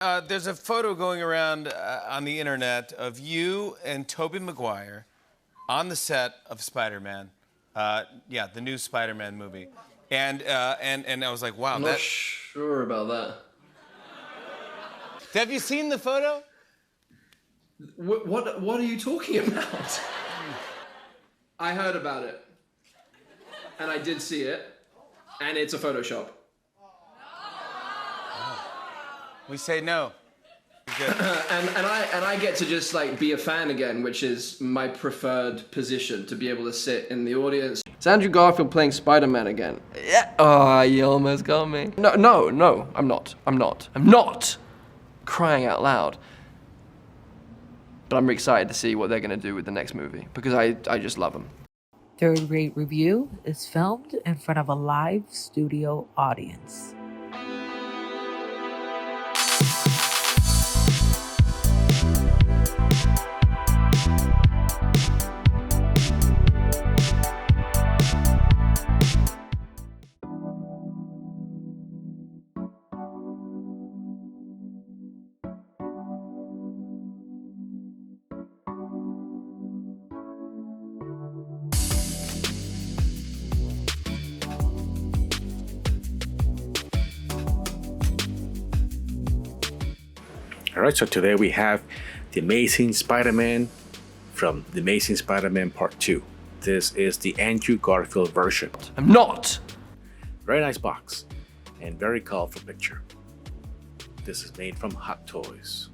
There's a photo going around on the internet of you and Tobey Maguire on the set of Spider-Man. Yeah, the new Spider-Man movie. And I was like, wow, I'm not sure about that. Have you seen the photo? What are you talking about? I heard about it. And I did see it. And it's a Photoshop. We say no. and I get to just like be a fan again, which is my preferred position, to be able to sit in the audience. It's Andrew Garfield playing Spider-Man again. Yeah. Oh, you almost got me. No, I'm not. Crying out loud. But I'm excited to see what they're gonna do with the next movie, because I just love them. Third Rate Review is filmed in front of a live studio audience. Alright, so today we have the Amazing Spider-Man from the Amazing Spider-Man Part 2. This is the Andrew Garfield version. I'm not! Very nice box and very colorful picture. This is made from Hot Toys.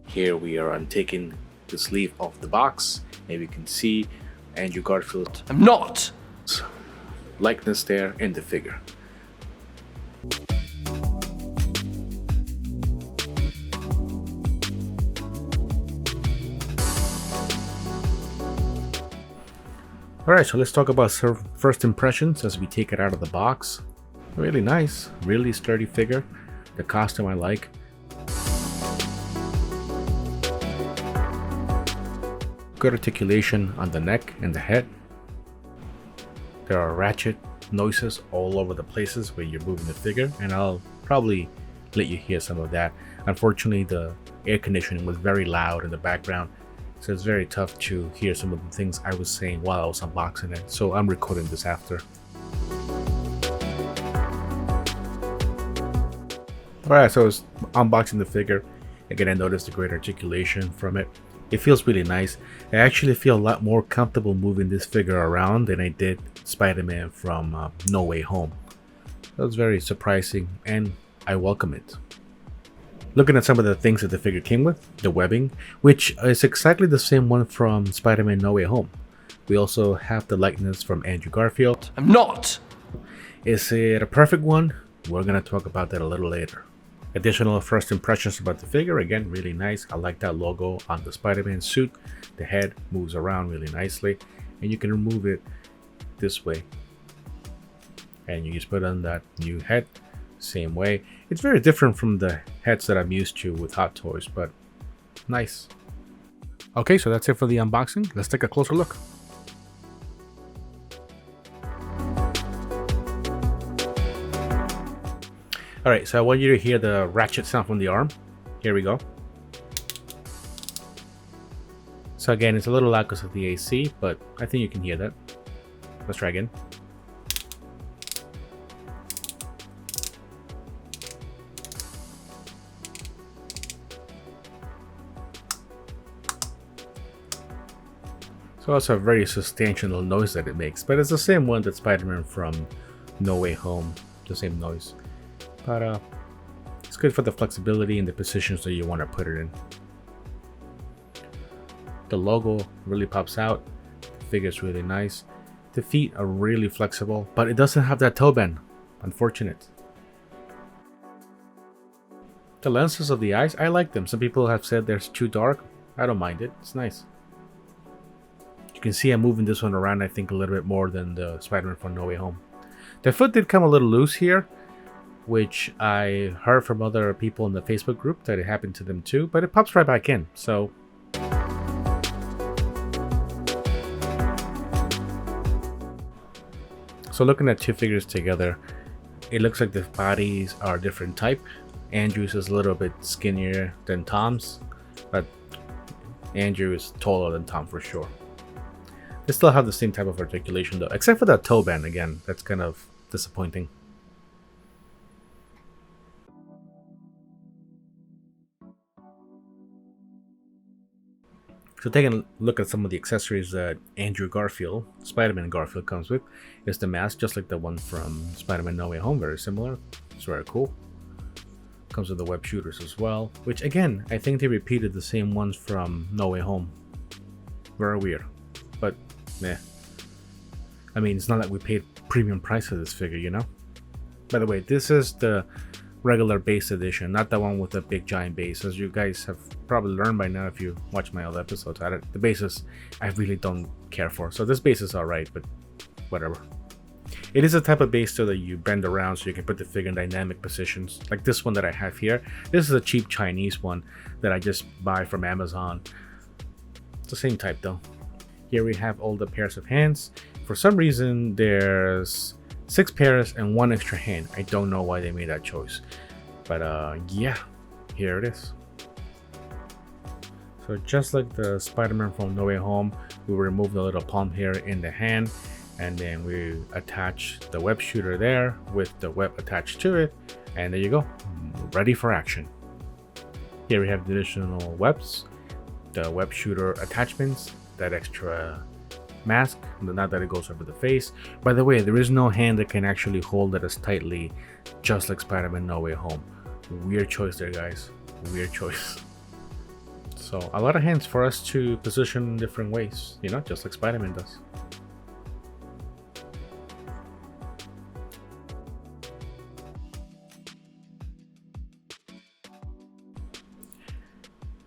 Here we are untaking the sleeve of the box, and we can see Andrew Garfield. I'm not! Likeness there in the figure. Alright, so let's talk about first impressions as we take it out of the box. Really nice, really sturdy figure. The costume I like. Good articulation on the neck and the head. There are ratchet noises all over the places where you're moving the figure, and I'll probably let you hear some of that. Unfortunately, the air conditioning was very loud in the background, so it's very tough to hear some of the things I was saying while I was unboxing it, so I'm recording this after. Alright, so I was unboxing the figure. Again, I noticed a great articulation from it. It feels really nice. I actually feel a lot more comfortable moving this figure around than I did Spider-Man from No Way Home. That was very surprising, and I welcome it. Looking at some of the things that the figure came with, the webbing, which is exactly the same one from Spider-Man No Way Home. We also have the likeness from Andrew Garfield. I'm not! Is it a perfect one? We're gonna talk about that a little later. Additional first impressions about the figure, again, really nice. I like that logo on the Spider-Man suit. The head moves around really nicely, and you can remove it this way. And you just put on that new head, same way. It's very different from the heads that I'm used to with Hot Toys, but nice. Okay, so that's it for the unboxing. Let's take a closer look. Alright, so I want you to hear the ratchet sound from the arm. Here we go. So again, it's a little loud because of the AC, but I think you can hear that. Let's try again. So that's a very substantial noise that it makes, but it's the same one that Spider-Man from No Way Home, the same noise. But it's good for the flexibility and the positions that you want to put it in. The logo really pops out. The figure's really nice. The feet are really flexible, but it doesn't have that toe bend. Unfortunate. The lenses of the eyes, I like them. Some people have said they're too dark. I don't mind it. It's nice. You can see I'm moving this one around, I think, a little bit more than the Spider-Man from No Way Home. The foot did come a little loose here, which I heard from other people in the Facebook group that it happened to them too, but it pops right back in, so. So looking at two figures together, It looks like the bodies are different type. Andrew's is a little bit skinnier than Tom's, but Andrew is taller than Tom for sure. They still have the same type of articulation though, except for that toe band again. That's kind of disappointing. So taking a look at some of the accessories that Andrew Garfield, Spider-Man Garfield comes with, is the mask, just like the one from Spider-Man No Way Home, very similar. It's very cool. Comes with the web shooters as well, which again, I think they repeated the same ones from No Way Home. Very weird, but meh. I mean, it's not like we paid premium price for this figure, you know? By the way, this is the regular base edition, not the one with the big giant base. As you guys have probably learned by now if you watch my other episodes, the bases I really don't care for. So this base is alright, but whatever. It is a type of base though that you bend around so you can put the figure in dynamic positions. Like this one that I have here. This is a cheap Chinese one that I just buy from Amazon. It's the same type though. Here we have all the pairs of hands. For some reason there's 6 pairs and 1 extra hand. I don't know why they made that choice. But yeah, here it is. So just like the Spider-Man from No Way Home, we remove the little palm hair in the hand, and then we attach the web shooter there with the web attached to it, and there you go, ready for action. Here we have the additional webs, the web shooter attachments, that extra mask, not that it goes over the face. By the way, there is no hand that can actually hold it as tightly, just like Spider-Man No Way Home. Weird choice there, guys. Weird choice. So a lot of hands for us to position in different ways, you know, just like Spider-Man does.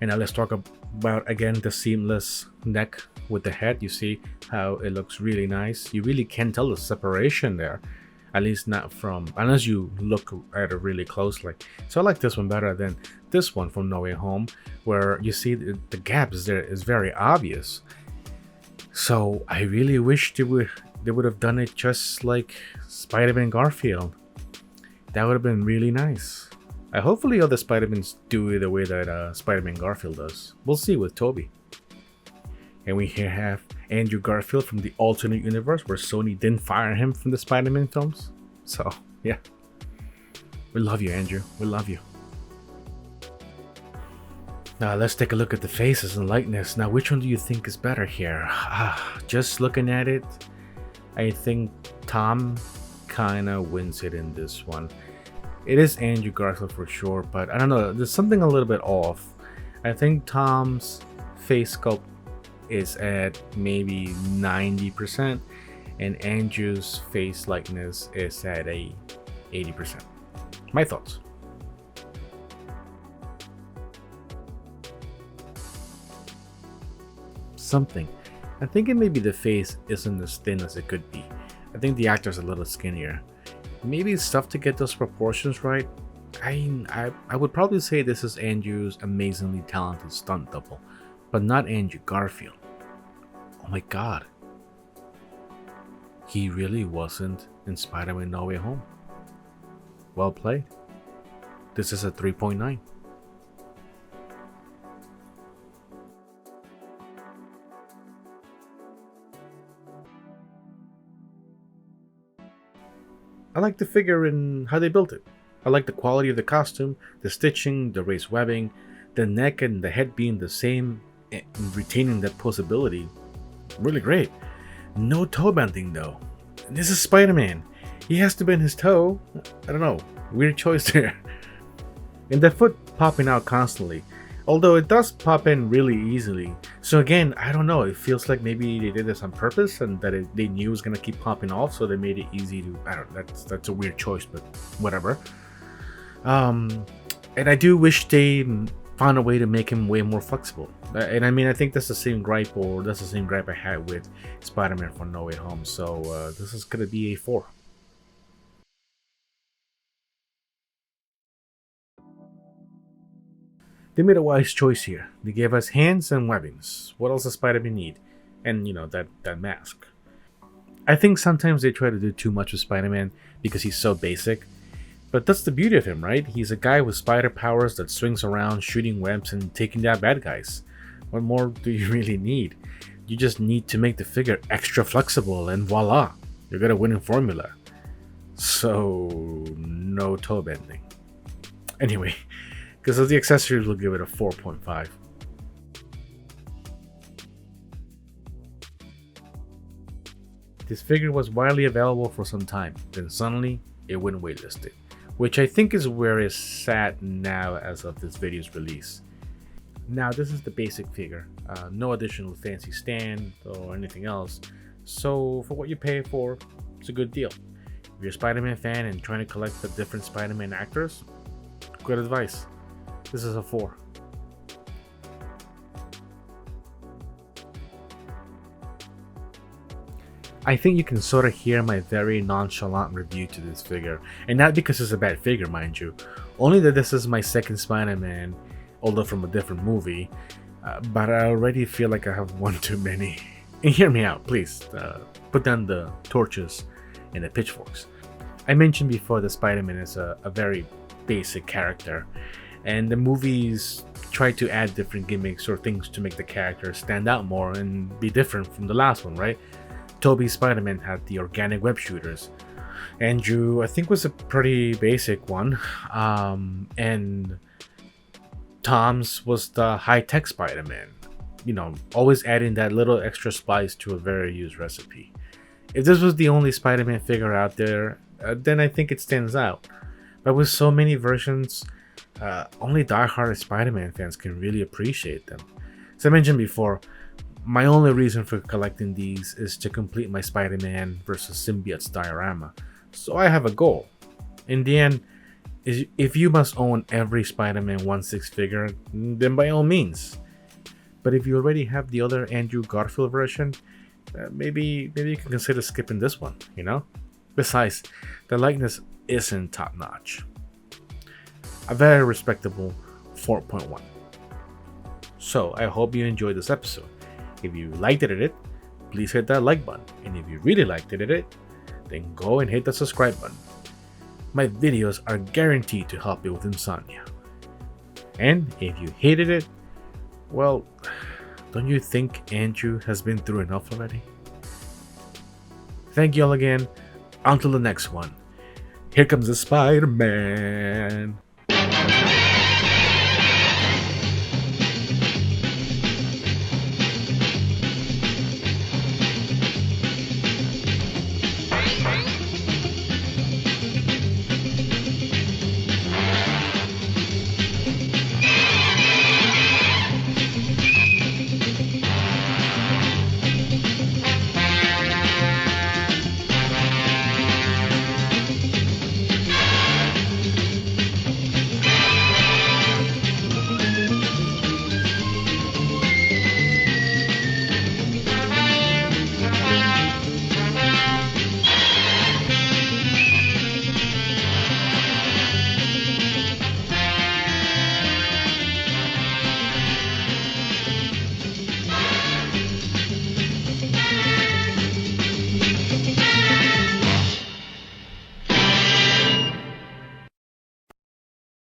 And now let's talk about again the seamless neck with the head. You see how it looks really nice. You really can't tell the separation there, at least not from, unless you look at it really closely. So I like this one better than this one from No Way Home, where you see the gaps there is very obvious. So I really wish they would have done it just like Spider-Man Garfield. That would have been really nice. Hopefully other Spider-Mans do it the way that Spider-Man Garfield does. We'll see with Tobey. And we here have Andrew Garfield from the alternate universe where Sony didn't fire him from the Spider-Man films. So, yeah. We love you, Andrew. We love you. Now, let's take a look at the faces and likeness. Now, which one do you think is better here? Just looking at it, I think Tom kind of wins it in this one. It is Andrew Garfield for sure, but I don't know. There's something a little bit off. I think Tom's face sculpt is at maybe 90%, and Andrew's face likeness is at a 80%. My thoughts. Something. I think it maybe the face isn't as thin as it could be. I think the actor's a little skinnier. Maybe it's tough to get those proportions right. I would probably say this is Andrew's amazingly talented stunt double, but not Andrew Garfield. Oh my god. He really wasn't in Spider-Man No Way Home. Well played. This is a 3.9. I like the figure and how they built it. I like the quality of the costume, the stitching, the raised webbing, the neck and the head being the same and retaining that posability. Really great. No toe bending though. This is Spider-Man. He has to bend his toe. I don't know. Weird choice there. And the foot popping out constantly. Although it does pop in really easily. So again, I don't know. It feels like maybe they did this on purpose and that they knew it was going to keep popping off. So they made it easy to, I don't know. That's a weird choice, but whatever. And I do wish they found a way to make him way more flexible. And I mean, I think that's the same gripe I had with Spider-Man from No Way Home. So this is going to be a 4. They made a wise choice here. They gave us hands and webbings. What else does Spider-Man need? And you know, that mask. I think sometimes they try to do too much with Spider-Man because he's so basic. But that's the beauty of him, right? He's a guy with spider powers that swings around shooting webs and taking down bad guys. What more do you really need? You just need to make the figure extra flexible and voila, you got a winning formula. So, no toe bending. Anyway, because of the accessories, we'll give it a 4.5. This figure was widely available for some time, then suddenly it went waitlisted, which I think is where it's sat now as of this video's release. Now this is the basic figure, no additional fancy stand or anything else, so for what you pay for, it's a good deal. If you're a Spider-Man fan and trying to collect the different Spider-Man actors, good advice. This is a 4. I think you can sort of hear my very nonchalant review to this figure, and not because it's a bad figure, mind you, only that this is my second Spider-Man, although from a different movie, but I already feel like I have one too many. And hear me out, please, put down the torches and the pitchforks. I mentioned before that Spider-Man is a very basic character, and the movies try to add different gimmicks or things to make the character stand out more and be different from the last one, right? Tobey's Spider-Man had the organic web shooters. Andrew, I think, was a pretty basic one. And Tom's was the high-tech Spider-Man. You know, always adding that little extra spice to a very used recipe. If this was the only Spider-Man figure out there, then I think it stands out. But with so many versions, only die-hard Spider-Man fans can really appreciate them. As I mentioned before, my only reason for collecting these is to complete my Spider-Man vs. Symbiotes diorama, so I have a goal. In the end, if you must own every Spider-Man 1/6 figure, then by all means. But if you already have the other Andrew Garfield version, maybe you can consider skipping this one, you know? Besides, the likeness isn't top-notch. A very respectable 4.1. So, I hope you enjoyed this episode. If you liked it, please hit that like button. And if you really liked it, then go and hit the subscribe button. My videos are guaranteed to help you with insomnia. And if you hated it, well, don't you think Andrew has been through enough already? Thank you all again. Until the next one. Here comes the Spider-Man.